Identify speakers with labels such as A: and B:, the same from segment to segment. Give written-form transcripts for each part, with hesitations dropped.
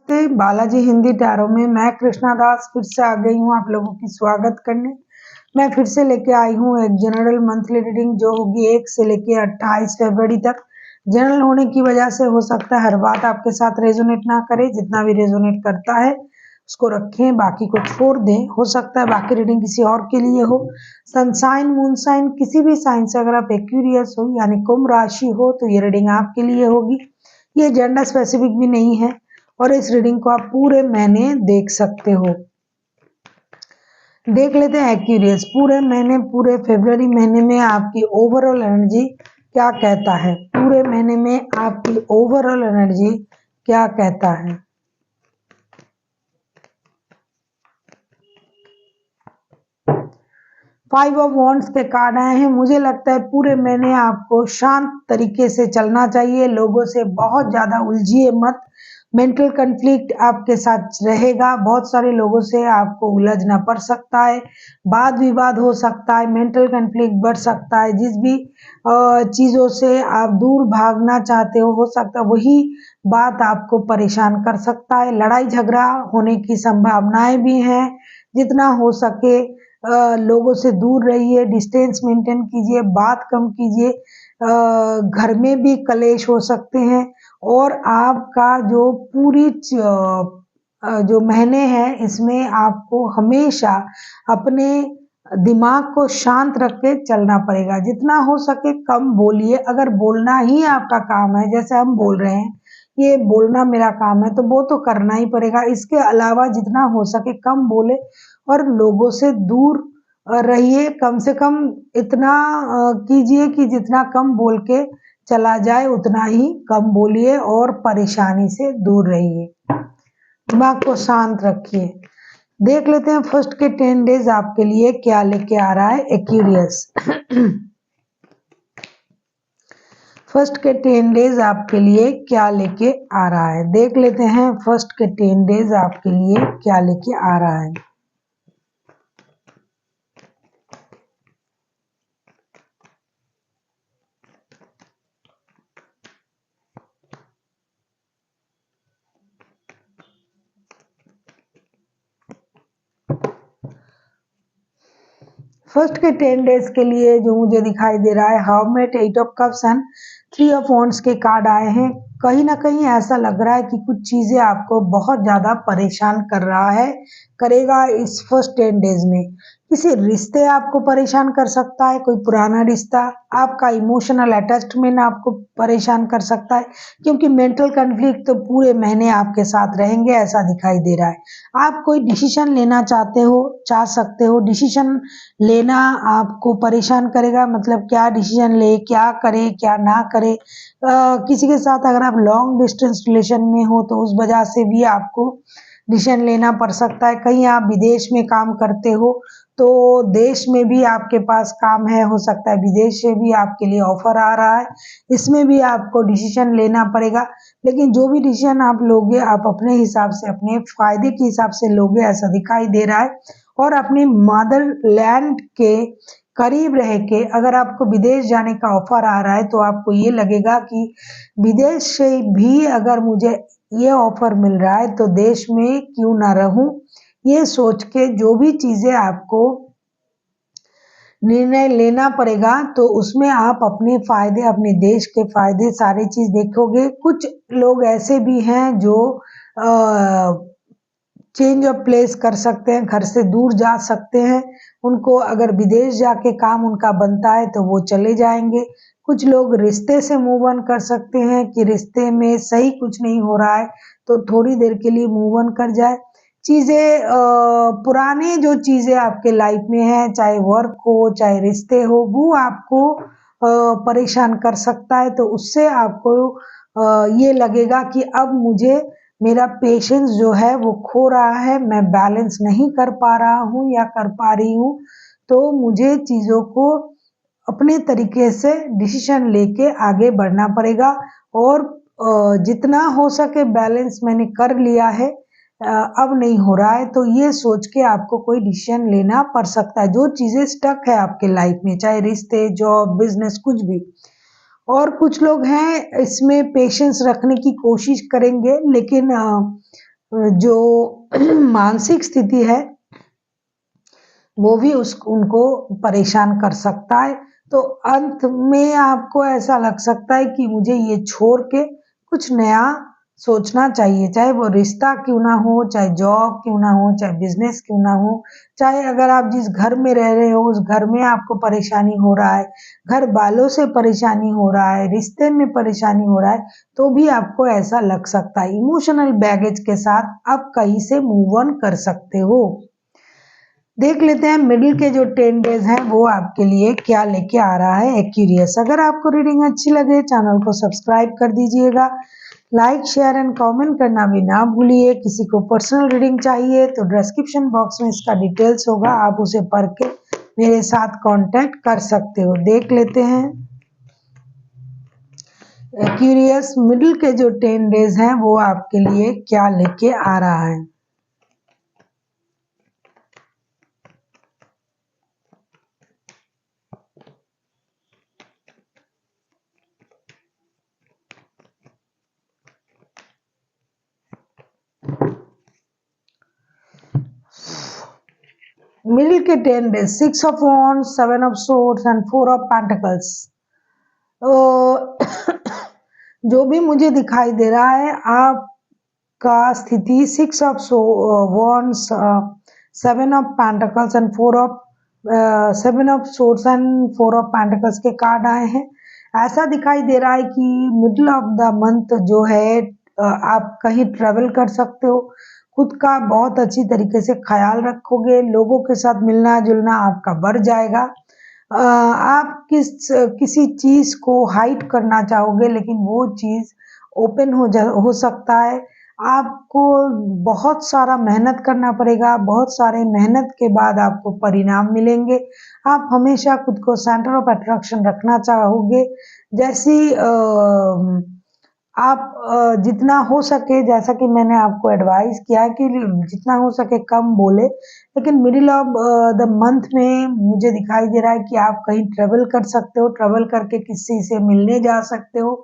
A: नमस्ते बालाजी हिंदी टैरो में मैं कृष्णा दास फिर से आ गई हूँ आप लोगों की स्वागत करने। मैं फिर से लेके आई हूँ एक जनरल मंथली रीडिंग जो होगी 1 से लेके 28 फरवरी तक। जनरल होने की वजह से हो सकता है हर बात आपके साथ रेजोनेट ना करे, जितना भी रेजोनेट करता है उसको रखें, बाकी को छोड़ दें। हो सकता है बाकी रीडिंग किसी और के लिए हो। सनसाइन मून साइन किसी भी साइन से अगर आप एक्यूरियस हो यानी कुंभ राशि हो तो ये रीडिंग आपके लिए होगी। ये जेंडर स्पेसिफिक भी नहीं है और इस रीडिंग को आप पूरे महीने देख सकते हो। देख लेते हैं एक्यूरियस पूरे महीने, पूरे फरवरी महीने में आपकी ओवरऑल एनर्जी क्या कहता है। पूरे महीने में आपकी ओवरऑल एनर्जी क्या कहता है। फाइव ऑफ वॉन्ड्स के कार्ड आए हैं। मुझे लगता है पूरे महीने आपको शांत तरीके से चलना चाहिए, लोगों से बहुत ज्यादा उलझिए मत। मेंटल कन्फ्लिक्ट आपके साथ रहेगा, बहुत सारे लोगों से आपको उलझना पड़ सकता है, वाद विवाद हो सकता है, मेंटल कन्फ्लिक्ट बढ़ सकता है। जिस भी चीजों से आप दूर भागना चाहते हो सकता है वही बात आपको परेशान कर सकता है। लड़ाई झगड़ा होने की संभावनाएं भी हैं। जितना हो सके लोगों से दूर रहिए, डिस्टेंस मेंटेन कीजिए, बात कम कीजिए। घर में भी कलेश हो सकते हैं और आपका जो पूरी जो महीने हैं इसमें आपको हमेशा अपने दिमाग को शांत रख के चलना पड़ेगा। जितना हो सके कम बोलिए। अगर बोलना ही आपका काम है, जैसे हम बोल रहे हैं ये बोलना मेरा काम है, तो वो तो करना ही पड़ेगा। इसके अलावा जितना हो सके कम बोले और लोगों से दूर रहिए। कम से कम इतना कीजिए कि जितना कम बोल के चला जाए उतना ही कम बोलिए और परेशानी से दूर रहिए। दिमाग को शांत रखिए। देख लेते हैं फर्स्ट के 10 डेज आपके लिए क्या लेके आ रहा है एक्यूरियस। फर्स्ट के 10 डेज आपके लिए क्या लेके आ रहा है। देख लेते हैं फर्स्ट के 10 डेज आपके लिए क्या लेके आ रहा है। फर्स्ट के 10 डेज के लिए जो मुझे दिखाई दे रहा है hermit, 8 of cups and 3 of wands के कार्ड आए हैं। कहीं ना कहीं ऐसा लग रहा है कि कुछ चीजें आपको बहुत ज्यादा परेशान कर रहा है, करेगा इस फर्स्ट 10 डेज में। किसी रिश्ते आपको परेशान कर सकता है, कोई पुराना रिश्ता, आपका इमोशनल अटैचमेंट आपको परेशान कर सकता है, क्योंकि मेंटल कन्फ्लिक्ट तो पूरे महीने आपके साथ रहेंगे ऐसा दिखाई दे रहा है। आप कोई डिसीजन लेना चाह सकते हो। डिसीजन लेना आपको परेशान करेगा, मतलब क्या डिसीजन ले, क्या करे क्या ना करे। किसी के साथ अगर आप लॉन्ग डिस्टेंस रिलेशन में हो तो उस वजह से भी आपको डिसीजन लेना पड़ सकता है। कहीं आप विदेश में काम करते हो तो देश में भी आपके पास काम है, हो सकता है विदेश से भी आपके लिए ऑफर आ रहा है, इसमें भी आपको डिसीजन लेना पड़ेगा। लेकिन जो भी डिसीजन आप लोगे आप अपने हिसाब से, अपने फायदे के हिसाब से लोगे ऐसा दिखाई दे रहा है। और अपने मदरलैंड के करीब रह के अगर आपको विदेश जाने का ऑफर आ रहा है तो आपको ये लगेगा कि विदेश से भी अगर मुझे ये ऑफर मिल रहा है तो देश में क्यों ना रहूं। ये सोच के जो भी चीजें आपको निर्णय लेना पड़ेगा तो उसमें आप अपने फायदे, अपने देश के फायदे सारी चीज देखोगे। कुछ लोग ऐसे भी हैं जो चेंज ऑफ प्लेस कर सकते हैं, घर से दूर जा सकते हैं। उनको अगर विदेश जाके काम उनका बनता है तो वो चले जाएंगे। कुछ लोग रिश्ते से मूव ऑन कर सकते हैं कि रिश्ते में सही कुछ नहीं हो रहा है तो थोड़ी देर के लिए मूव ऑन कर जाए। चीजें पुराने जो चीजें आपके लाइफ में है, चाहे वर्क हो चाहे रिश्ते हो, वो आपको परेशान कर सकता है। तो उससे आपको ये लगेगा कि अब मुझे मेरा पेशेंस जो है वो खो रहा है, मैं बैलेंस नहीं कर पा रहा हूँ या कर पा रही हूँ। तो मुझे चीजों को अपने तरीके से डिसीजन लेके आगे बढ़ना पड़ेगा और जितना हो सके बैलेंस मैंने कर लिया है, अब नहीं हो रहा है। तो ये सोच के आपको कोई डिसीजन लेना पड़ सकता है। जो चीजें स्टक है आपके लाइफ में, चाहे रिश्ते, जॉब, बिजनेस, कुछ भी। और कुछ लोग हैं इसमें पेशेंस रखने की कोशिश करेंगे लेकिन जो मानसिक स्थिति है वो भी उनको परेशान कर सकता है। तो अंत में आपको ऐसा लग सकता है कि मुझे ये छोड़ के कुछ नया सोचना चाहिए, चाहे वो रिश्ता क्यों ना हो, चाहे जॉब क्यों ना हो, चाहे बिजनेस क्यों ना हो, चाहे अगर आप जिस घर में रह रहे हो उस घर में आपको परेशानी हो रहा है, घर वालों से परेशानी हो रहा है, रिश्ते में परेशानी हो रहा है, तो भी आपको ऐसा लग सकता है। इमोशनल बैगेज के साथ आप कहीं से मूव ऑन कर सकते हो। देख लेते हैं मिडिल के जो 10 डेज हैं वो आपके लिए क्या लेके आ रहा है एक्यूरियस। अगर आपको रीडिंग अच्छी लगे चैनल को सब्सक्राइब कर दीजिएगा, लाइक शेयर एंड कमेंट करना भी ना भूलिए। किसी को पर्सनल रीडिंग चाहिए तो डिस्क्रिप्शन बॉक्स में इसका डिटेल्स होगा, आप उसे पढ़ के मेरे साथ कांटेक्ट कर सकते हो। देख लेते हैं एक्यूरियस मिडिल के जो 10 डेज हैं वो आपके लिए क्या लेके आ रहा है। मिडिल के 10 days, 6 of wands, 7 of swords and 4 of pentacles। तो जो भी मुझे दिखाई दे रहा है आपका स्थिति 6 of wands, 7 of pentacles and 4 of 7 of swords and 4 of pentacles के कार्ड आए हैं। ऐसा दिखाई दे रहा है कि मिडिल ऑफ द मंथ जो है आप कहीं ट्रेवल कर सकते हो, खुद का बहुत अच्छी तरीके से ख्याल रखोगे, लोगों के साथ मिलना जुलना आपका बढ़ जाएगा। आप किसी चीज को हाइड करना चाहोगे लेकिन वो चीज ओपन हो सकता है। आपको बहुत सारा मेहनत करना पड़ेगा, बहुत सारे मेहनत के बाद आपको परिणाम मिलेंगे। आप हमेशा खुद को सेंटर ऑफ अट्रैक्शन रखना चाहोगे। जैसी आप जितना हो सके, जैसा कि मैंने आपको एडवाइस किया है कि जितना हो सके कम बोले, लेकिन मिडिल ऑफ द मंथ में मुझे दिखाई दे रहा है कि आप कहीं ट्रेवल कर सकते हो, ट्रेवल करके किसी से मिलने जा सकते हो,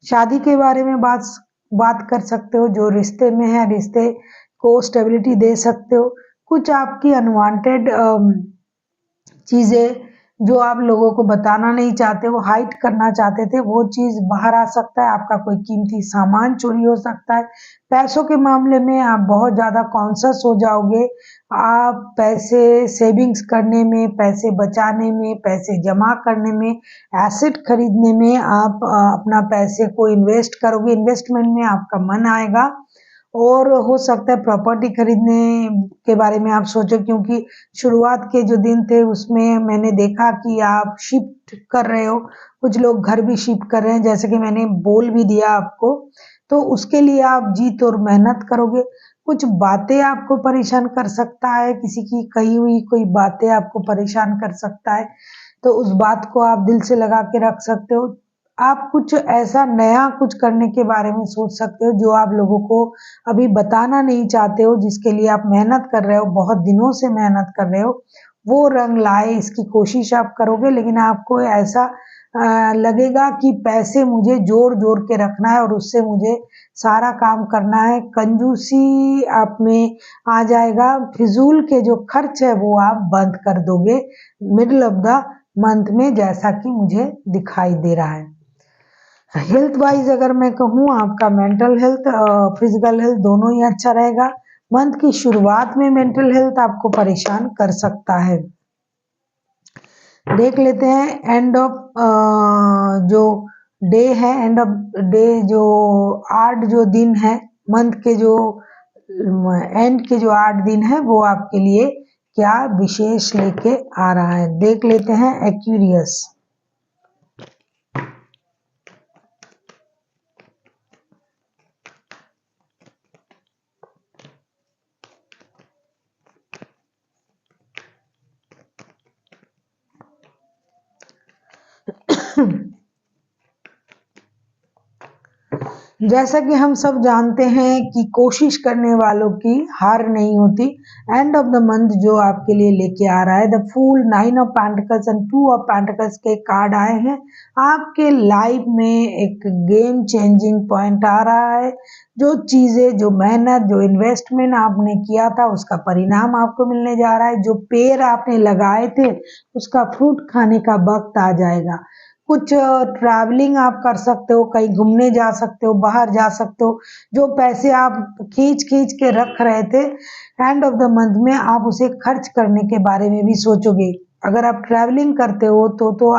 A: शादी के बारे में बात कर सकते हो, जो रिश्ते में है रिश्ते को स्टेबिलिटी दे सकते हो। कुछ आपकी अनवांटेड चीजें जो आप लोगों को बताना नहीं चाहते, वो हाइड करना चाहते थे, वो चीज बाहर आ सकता है। आपका कोई कीमती सामान चोरी हो सकता है। पैसों के मामले में आप बहुत ज्यादा कॉन्शियस हो जाओगे। आप पैसे सेविंग्स करने में, पैसे बचाने में, पैसे जमा करने में, एसेट खरीदने में आप अपना पैसे को इन्वेस्ट करोगे। इन्वेस्टमेंट में आपका मन आएगा और हो सकता है प्रॉपर्टी खरीदने के बारे में आप सोचो, क्योंकि शुरुआत के जो दिन थे उसमें मैंने देखा कि आप शिफ्ट कर रहे हो, कुछ लोग घर भी शिफ्ट कर रहे हैं, जैसे कि मैंने बोल भी दिया आपको। तो उसके लिए आप जीत और मेहनत करोगे। कुछ बातें आपको परेशान कर सकता है, किसी की कही हुई कोई बातें आपको परेशान कर सकता है, तो उस बात को आप दिल से लगा के रख सकते हो। आप कुछ ऐसा नया कुछ करने के बारे में सोच सकते हो जो आप लोगों को अभी बताना नहीं चाहते हो, जिसके लिए आप मेहनत कर रहे हो, बहुत दिनों से मेहनत कर रहे हो, वो रंग लाए इसकी कोशिश आप करोगे। लेकिन आपको ऐसा लगेगा कि पैसे मुझे जोड़ के रखना है और उससे मुझे सारा काम करना है। कंजूसी आप में आ जाएगा, फिजूल के जो खर्च है वो आप बंद कर दोगे मिडिल ऑफ द मंथ में, जैसा कि मुझे दिखाई दे रहा है। हेल्थ वाइज अगर मैं कहूँ, आपका मेंटल हेल्थ फिजिकल हेल्थ दोनों ही अच्छा रहेगा। मंथ की शुरुआत में मेंटल हेल्थ आपको परेशान कर सकता है। देख लेते हैं एंड ऑफ जो डे है, एंड ऑफ डे जो 8 जो दिन है मंथ के, जो एंड के जो 8 दिन है वो आपके लिए क्या विशेष लेके आ रहा है। देख लेते हैं एक्यूरियस। जैसा कि हम सब जानते हैं कि कोशिश करने वालों की हार नहीं होती। एंड ऑफ द मंथ जो आपके लिए लेके आ रहा है the fool, 9 of pentacles and 2 of pentacles के कार्ड आए हैं। आपके लाइफ में एक गेम चेंजिंग पॉइंट आ रहा है। जो चीजें, जो मेहनत, जो इन्वेस्टमेंट आपने किया था उसका परिणाम आपको मिलने जा रहा है। जो पेड़ आपने लगाए थे उसका फ्रूट खाने का वक्त आ जाएगा। कुछ ट्रैवलिंग आप कर सकते हो, कहीं घूमने जा सकते हो, बाहर जा सकते हो। जो पैसे आप खींच-खींच के रख रहे थे, एंड ऑफ द मंथ में आप उसे खर्च करने के बारे में भी सोचोगे। अगर आप ट्रैवलिंग करते हो तो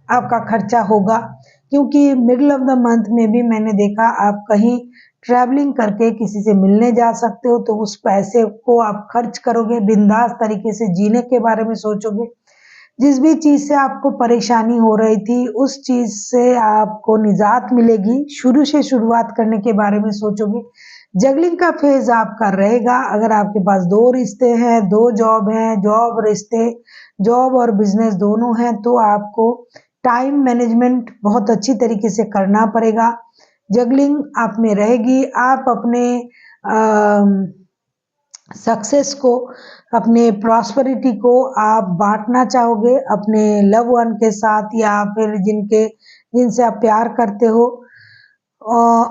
A: आपका खर्चा होगा, क्योंकि मिडल ऑफ द मंथ में भी मैंने देखा आप कहीं ट्रैवलिंग करके किसी से मिलने जा सकते हो, तो उस पैसे को आप खर्च करोगे, बिंदास तरीके से जीने के बारे में सोचोगे। जिस भी चीज़ से आपको परेशानी हो रही थी, उस चीज़ से आपको निजात मिलेगी। शुरू से शुरुआत करने के बारे में सोचोगे। जगलिंग का फ़ेज़ आपका रहेगा। अगर आपके पास 2 रिश्ते हैं, 2 जॉब हैं, जॉब, रिश्ते, जॉब और बिज़नेस दोनों हैं, तो आपको टाइम मैनेजमेंट बहुत अच्छी तरीके से करना पड़ेगा। जगलिंग आप में रहेगी। आप अपने सक्सेस को, अपने प्रॉस्पेरिटी को आप बांटना चाहोगे अपने लव वन के साथ, या फिर जिनसे आप प्यार करते हो।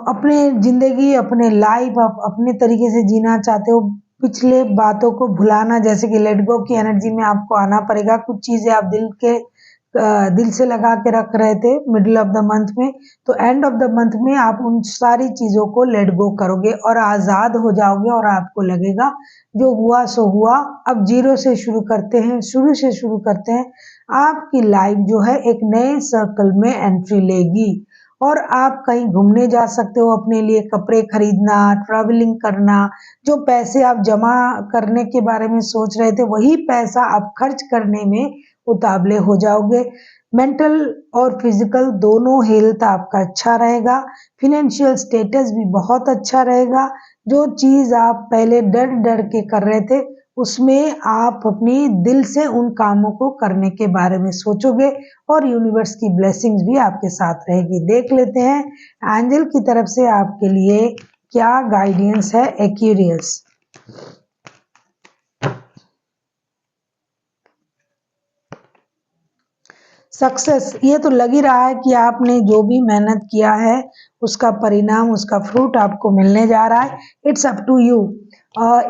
A: अपने जिंदगी, अपने लाइफ आप अपने तरीके से जीना चाहते हो। पिछले बातों को भुलाना, जैसे कि लेट गो की एनर्जी में आपको आना पड़ेगा। कुछ चीजें आप दिल से लगा के रख रहे थे मिडिल ऑफ द मंथ में, तो एंड ऑफ द मंथ में आप उन सारी चीजों को लेट गो करोगे और आजाद हो जाओगे, और आपको लगेगा जो हुआ सो हुआ। अब जीरो से शुरू करते हैं, शुरू से शुरू करते हैं। आपकी लाइफ जो है एक नए सर्कल में एंट्री लेगी, और आप कहीं घूमने जा सकते हो, अपने लिए कपड़े खरीदना, ट्रैवलिंग करना। जो पैसे आप जमा करने के बारे में सोच रहे थे, वही पैसा आप खर्च करने में उतावले हो जाओगे। मेंटल और फिजिकल दोनों हेल्थ आपका अच्छा रहेगा। फिनेंशियल स्टेटस भी बहुत अच्छा रहेगा। जो चीज़ आप पहले डर-डर के कर रहे थे, उसमें आप अपनी दिल से उन कामों को करने के बारे में सोचोगे, और यूनिवर्स की ब्लेसिंग्स भी आपके साथ रहेगी। देख लेते हैं एंजल की तरफ से आपके लिए क्या गाइडेंस है एक्वेरियस। सक्सेस, ये तो लग ही रहा है कि आपने जो भी मेहनत किया है उसका परिणाम, उसका फ्रूट आपको मिलने जा रहा है। It's up to you.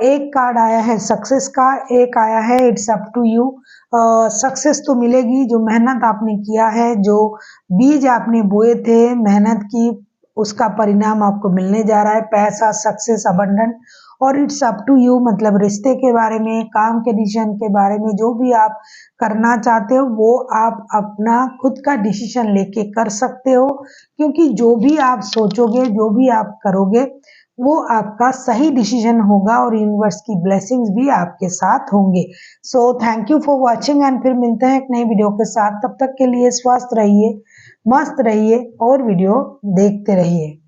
A: एक कार्ड आया है सक्सेस का, एक आया है it's up to you. Success तो मिलेगी। जो मेहनत आपने किया है, जो बीज आपने बोए थे मेहनत की, उसका परिणाम आपको मिलने जा रहा है। पैसा, सक्सेस, अबंडेंट। और इट्स अप टू यू मतलब रिश्ते के बारे में, काम के डिसीजन के बारे में, जो भी आप करना चाहते हो वो आप अपना खुद का डिसीजन लेके कर सकते हो, क्योंकि जो भी आप सोचोगे, जो भी आप करोगे, वो आपका सही डिसीजन होगा, और यूनिवर्स की ब्लेसिंग्स भी आपके साथ होंगे। So thank you for watching, and फिर मिलते हैं एक नई वीडियो के साथ। तब तक के लिए स्वस्थ रहिए, मस्त रहिए और वीडियो देखते रहिए।